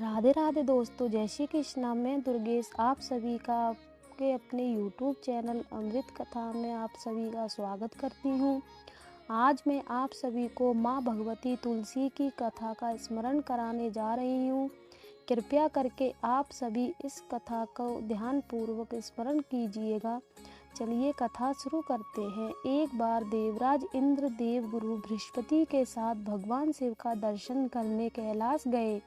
राधे राधे दोस्तों, जय श्री कृष्णा। मैं दुर्गेश आप सभी का आपके अपने यूट्यूब चैनल अमृत कथा में आप सभी का स्वागत करती हूँ। आज मैं आप सभी को माँ भगवती तुलसी की कथा का स्मरण कराने जा रही हूँ। कृपया करके आप सभी इस कथा को ध्यानपूर्वक स्मरण कीजिएगा। चलिए कथा शुरू करते हैं। एक बार देवराज इंद्र देव गुरु बृहस्पति के साथ भगवान शिव का दर्शन करने कैलाश गए।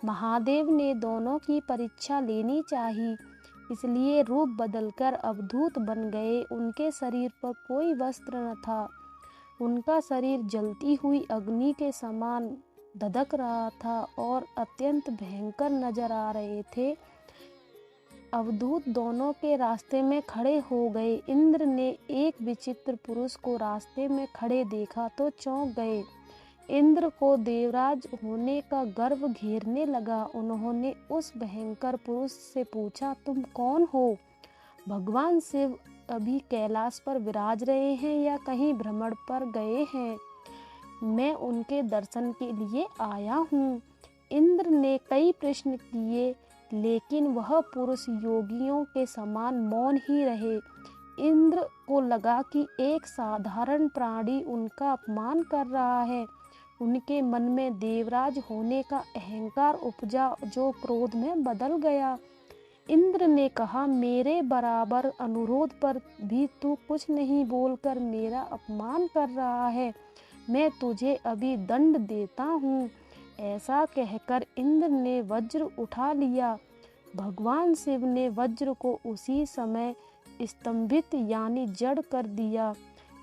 महादेव ने दोनों की परीक्षा लेनी चाहिए, इसलिए रूप बदलकर अवधूत बन गए। उनके शरीर पर कोई वस्त्र न था। उनका शरीर जलती हुई अग्नि के समान धधक रहा था और अत्यंत भयंकर नजर आ रहे थे। अवधूत दोनों के रास्ते में खड़े हो गए। इंद्र ने एक विचित्र पुरुष को रास्ते में खड़े देखा तो चौंक गए। इंद्र को देवराज होने का गर्व घेरने लगा। उन्होंने उस भयंकर पुरुष से पूछा, तुम कौन हो? भगवान शिव अभी कैलाश पर विराज रहे हैं या कहीं भ्रमण पर गए हैं? मैं उनके दर्शन के लिए आया हूँ। इंद्र ने कई प्रश्न किए, लेकिन वह पुरुष योगियों के समान मौन ही रहे। इंद्र को लगा कि एक साधारण प्राणी उनका अपमान कर रहा है। उनके मन में देवराज होने का अहंकार उपजा, जो क्रोध में बदल गया। इंद्र ने कहा, मेरे बराबर अनुरोध पर भी तू कुछ नहीं बोलकर मेरा अपमान कर रहा है। मैं तुझे अभी दंड देता हूँ। ऐसा कहकर इंद्र ने वज्र उठा लिया। भगवान शिव ने वज्र को उसी समय स्तंभित यानी जड़ कर दिया।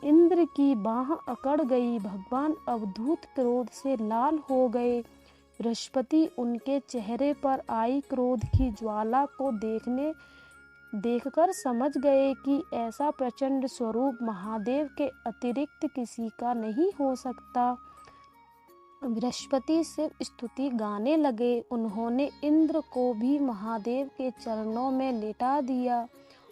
इंद्र की बाह अकड़ गई। भगवान अवधूत क्रोध से लाल हो गए। बृहस्पति उनके चेहरे पर आई क्रोध की ज्वाला को देखकर समझ गए कि ऐसा प्रचंड स्वरूप महादेव के अतिरिक्त किसी का नहीं हो सकता। बृहस्पति शिव स्तुति गाने लगे। उन्होंने इंद्र को भी महादेव के चरणों में लेटा दिया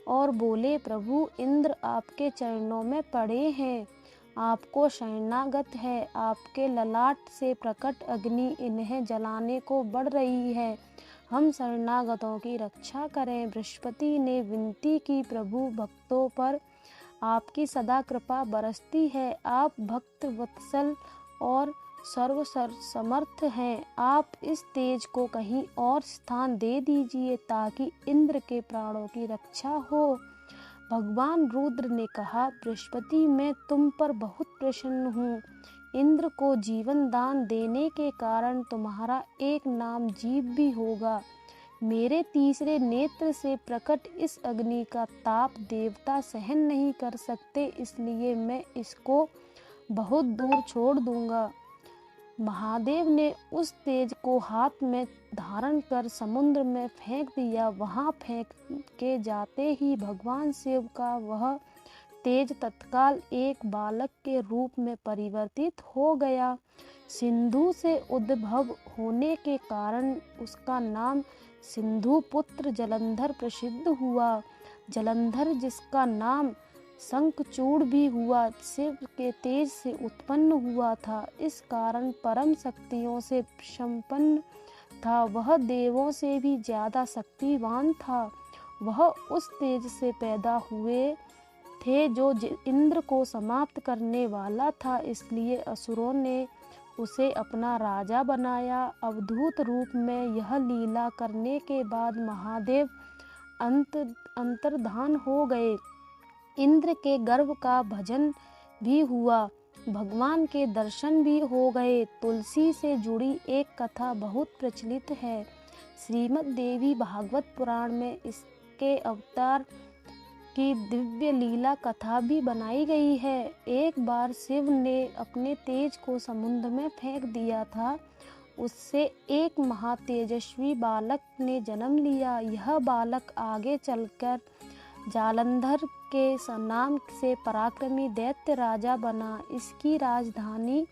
और बोले, प्रभु इंद्र आपके चरणों में पड़े हैं, आपको शरणागत है। आपके ललाट से प्रकट अग्नि इन्हें जलाने को बढ़ रही है। हम शरणागतों की रक्षा करें। बृहस्पति ने विनती की, प्रभु भक्तों पर आपकी सदा कृपा बरसती है। आप भक्त वत्सल और सर्व समर्थ हैं। आप इस तेज को कहीं और स्थान दे दीजिए ताकि इंद्र के प्राणों की रक्षा हो। भगवान रुद्र ने कहा, बृहस्पति मैं तुम पर बहुत प्रसन्न हूँ। इंद्र को जीवन दान देने के कारण तुम्हारा एक नाम जीव भी होगा। मेरे तीसरे नेत्र से प्रकट इस अग्नि का ताप देवता सहन नहीं कर सकते, इसलिए मैं इसको बहुत दूर छोड़ दूंगा। महादेव ने उस तेज को हाथ में धारण कर समुद्र में फेंक दिया। वहां फेंक के जाते ही भगवान शिव का वह तेज तत्काल एक बालक के रूप में परिवर्तित हो गया। सिंधु से उद्भव होने के कारण उसका नाम सिंधु पुत्र जलंधर प्रसिद्ध हुआ। जलंधर जिसका नाम शंखचूड़ भी हुआ, शिव के तेज से उत्पन्न हुआ था। इस कारण परम शक्तियों से संपन्न था। वह देवों से भी ज्यादा शक्तिवान था। वह उस तेज से पैदा हुए थे जो इंद्र को समाप्त करने वाला था, इसलिए असुरों ने उसे अपना राजा बनाया। अवधूत रूप में यह लीला करने के बाद महादेव अंतर्धान हो गए। इंद्र के गर्व का भजन भी हुआ। भगवान के दर्शन भी हो गए। तुलसी से जुड़ी एक कथा बहुत प्रचलित है। श्रीमद् देवी भागवत पुराण में इसके अवतार की दिव्य लीला कथा भी बनाई गई है। एक बार शिव ने अपने तेज को समुद्र में फेंक दिया था। उससे एक महातेजस्वी बालक ने जन्म लिया। यह बालक आगे चलकर जालंधर के नाम से पराक्रमी दैत्य राजा बना। इसकी राजधानी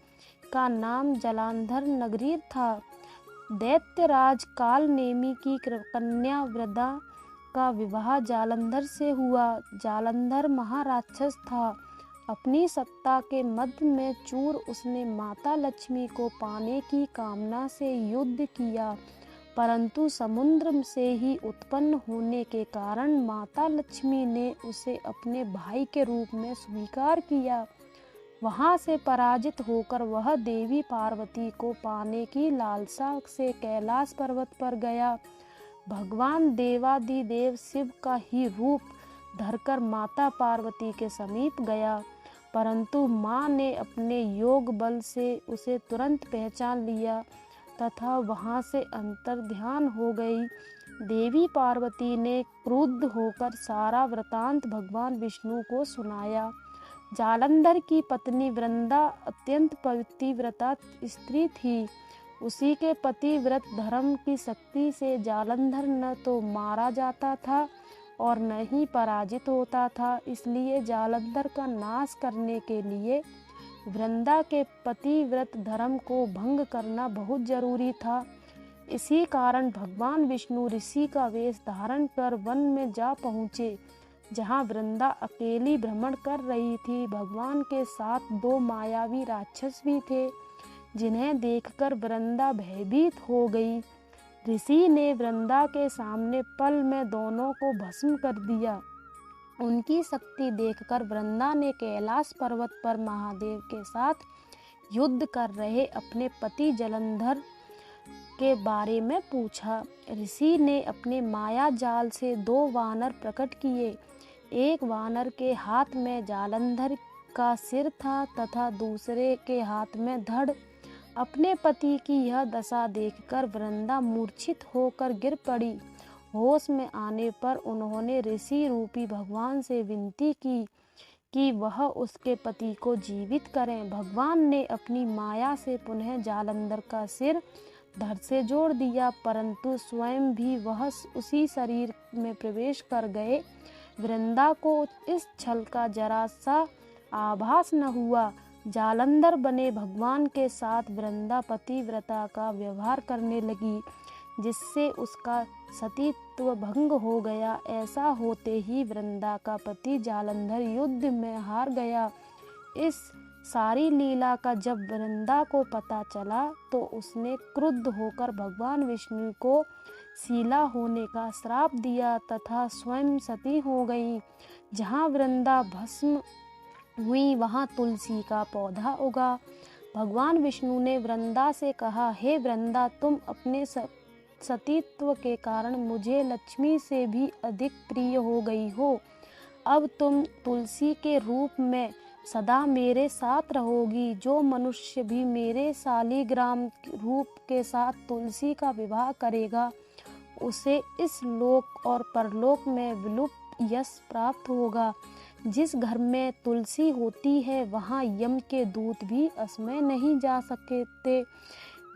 का नाम जालंधर नगरी था। दैत्यराज कालनेमी की कन्या वृदा का विवाह जालंधर से हुआ। जालंधर महाराक्षस था। अपनी सत्ता के मध्य में चूर उसने माता लक्ष्मी को पाने की कामना से युद्ध किया। परंतु समुद्र से ही उत्पन्न होने के कारण माता लक्ष्मी ने उसे अपने भाई के रूप में स्वीकार किया। वहां से पराजित होकर वह देवी पार्वती को पाने की लालसा से कैलाश पर्वत पर गया। भगवान देवादिदेव शिव का ही रूप धरकर माता पार्वती के समीप गया, परंतु माँ ने अपने योग बल से उसे तुरंत पहचान लिया तथा वहां से अंतर्ध्यान हो गई। देवी पार्वती ने क्रुद्ध होकर सारा वृतांत भगवान विष्णु को सुनाया। जालंधर की पत्नी वृंदा अत्यंत पतिव्रता स्त्री थी। उसी के पतिव्रत धर्म की शक्ति से जालंधर न तो मारा जाता था और न ही पराजित होता था। इसलिए जालंधर का नाश करने के लिए वृंदा के पतिव्रत धर्म को भंग करना बहुत जरूरी था। इसी कारण भगवान विष्णु ऋषि का वेश धारण कर वन में जा पहुँचे, जहाँ वृंदा अकेली भ्रमण कर रही थी। भगवान के साथ 2 मायावी राक्षस भी थे, जिन्हें देखकर वृंदा भयभीत हो गई। ऋषि ने वृंदा के सामने पल में दोनों को भस्म कर दिया। उनकी शक्ति देखकर वृंदा ने कैलाश पर्वत पर महादेव के साथ युद्ध कर रहे अपने पति जालंधर के बारे में पूछा। ऋषि ने अपने माया जाल से 2 वानर प्रकट किए। एक वानर के हाथ में जालंधर का सिर था तथा दूसरे के हाथ में धड़। अपने पति की यह दशा देखकर वृंदा मूर्छित होकर गिर पड़ी। होश में आने पर उन्होंने ऋषि रूपी भगवान से विनती की कि वह उसके पति को जीवित करें। भगवान ने अपनी माया से पुनः जालंधर का सिर धड़ से जोड़ दिया, परंतु स्वयं भी वह उसी शरीर में प्रवेश कर गए। वृंदा को इस छल का जरा सा आभास न हुआ। जालंधर बने भगवान के साथ वृंदा पतिव्रता का व्यवहार करने लगी, जिससे उसका सतीत्व भंग हो गया। ऐसा होते ही वृंदा का पति जालंधर युद्ध में हार गया। इस सारी लीला का जब वृंदा को पता चला तो उसने क्रुद्ध होकर भगवान विष्णु को शीला होने का श्राप दिया तथा स्वयं सती हो गई। जहाँ वृंदा भस्म हुई वहाँ तुलसी का पौधा उगा। भगवान विष्णु ने वृंदा से कहा, हे वृंदा, तुम अपने सतीत्व के कारण मुझे लक्ष्मी से भी अधिक प्रिय हो गई हो। अब तुम तुलसी के रूप में सदा मेरे साथ रहोगी। जो मनुष्य भी मेरे शालिग्राम रूप के साथ तुलसी का विवाह करेगा, उसे इस लोक और परलोक में विलुप्त यश प्राप्त होगा। जिस घर में तुलसी होती है वहाँ यम के दूत भी असमय नहीं जा सकते।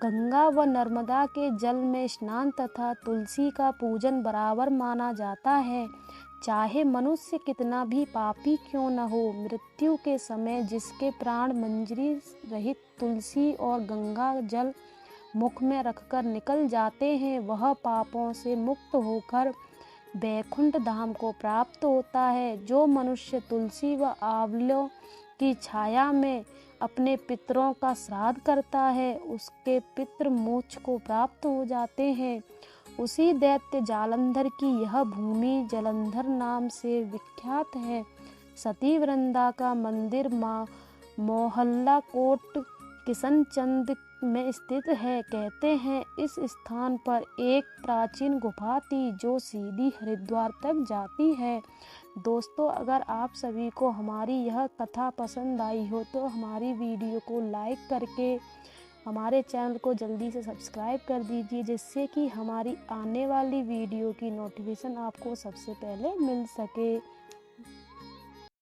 गंगा व नर्मदा के जल में स्नान तथा तुलसी का पूजन बराबर माना जाता है। चाहे मनुष्य कितना भी पापी क्यों न हो, मृत्यु के समय जिसके प्राण मंजरी रहित तुलसी और गंगा जल मुख में रखकर निकल जाते हैं, वह पापों से मुक्त होकर बैकुंठ धाम को प्राप्त होता है। जो मनुष्य तुलसी व आंवलों की छाया में अपने पितरों का श्राद्ध करता है, उसके पितृ मोक्ष को प्राप्त हो जाते हैं। उसी दैत्य जालंधर की यह भूमि जलंधर नाम से विख्यात है। सती वृंदा का मंदिर मोहल्ला कोट किशनचंद में स्थित है। कहते हैं इस स्थान पर एक प्राचीन गुफा थी जो सीधी हरिद्वार तक जाती है। दोस्तों, अगर आप सभी को हमारी यह कथा पसंद आई हो तो हमारी वीडियो को लाइक करके हमारे चैनल को जल्दी से सब्सक्राइब कर दीजिए, जिससे कि हमारी आने वाली वीडियो की नोटिफिकेशन आपको सबसे पहले मिल सके।